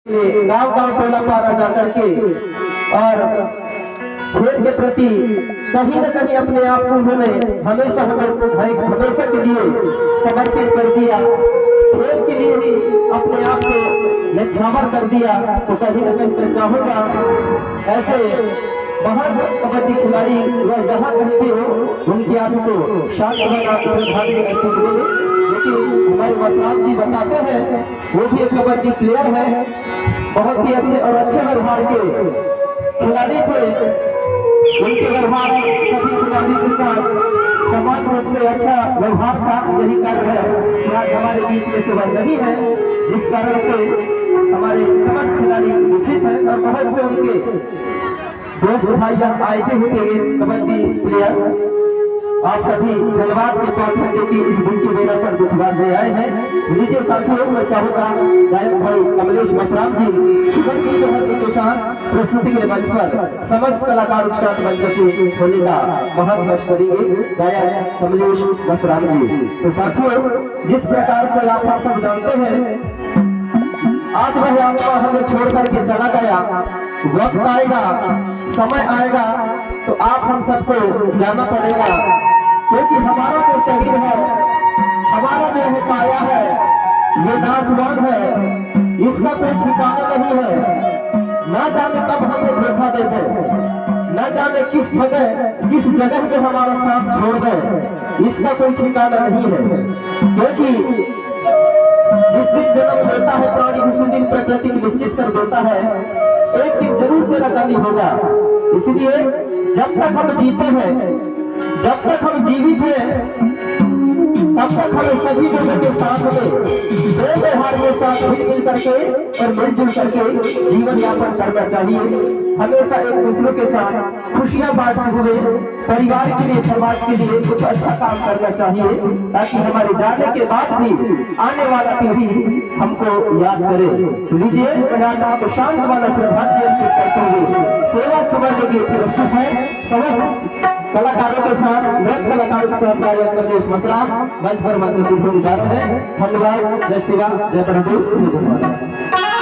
गांव गांव टोला पारा जाकर के और खेल के प्रति कहीं न कहीं अपने आप को उन्होंने हमेशा के लिए समर्पित कर दिया। खेल के लिए ही अपने आप को न्यौछावर कर दिया। तो कहीं न कहीं मैं चाहूंगा ऐसे बहुत कबड्डी खिलाड़ी जहाँ कहते हो उनकी आपको शांत लेकिन हमारे वसाद जी बताते हैं वो भी एक कबड्डी प्लेयर है, बहुत ही अच्छे व्यवहार के खिलाड़ी थे। उनके व्यवहार सभी खिलाड़ी के साथ समान रूप से अच्छा व्यवहार था। यही कारण है कि आज हमारे बीच में से वह नहीं है, जिस कारण से हमारे समस्त खिलाड़ी दुखित है और बहुत से उनके दोस्त भाई आए हुए कबड्डी प्लेयर आप सभी धन्यवाद के तौर पर जो कि इस दिन की बेला पर दुखवाद में आए हैं। लीजिए साथियों, मैं चाहूंगा गायक भाई कमलेश मसराम जी शुभम की के साथ प्रस्तुति के मंच पर समस्त कलाकार के साथ मंच से होने का बहुत कष्ट करेंगे गायक कमलेश मसराम जी। तो साथियों, जिस प्रकार से आप सब जानते हैं आज वह आपका हमें छोड़ करके चला गया, वक्त आएगा, समय आएगा तो आप हम सबको जाना पड़ेगा, क्योंकि हमारा जो शरीर है, हमारा जो है काया है, ये नासवान है, इसका कोई ठिकाना नहीं है। ना जाने कब हमें धोखा दे दे, न जाने किस जगह पे हमारा साथ छोड़ दे, इसका कोई ठिकाना नहीं है। क्योंकि जिस दिन जन्म लेता है प्राणी उसी दिन प्रकृति निश्चित कर देता है, एक दिन जरूर तेरा गाली होगा। इसलिए जब तक हम जीते हैं, जब तक हम जीवित हैं, तब तक हमें सभी लोगों के साथ में प्रेम व्यवहार के साथ मिल करके और मिलजुल करके जीवन यापन करना चाहिए। हमेशा एक दूसरे के साथ खुशियां बांटते हुए परिवार के लिए, समाज के लिए कुछ अच्छा काम करना चाहिए, ताकि हमारे जाने के बाद भी आने वाला पीढ़ी हमको याद करे। लीजिए को शांत वाला श्रद्धांजलि अर्पित करते हुए सेवा सुबह लगी फिर है समस्त कलाकारों के साथ नृत्य कलाकारों के साथ गायक कमलेश मसराम मंच पर मंच से जा रहे हैं। धन्यवाद। जय श्री राम, जय प्रभु।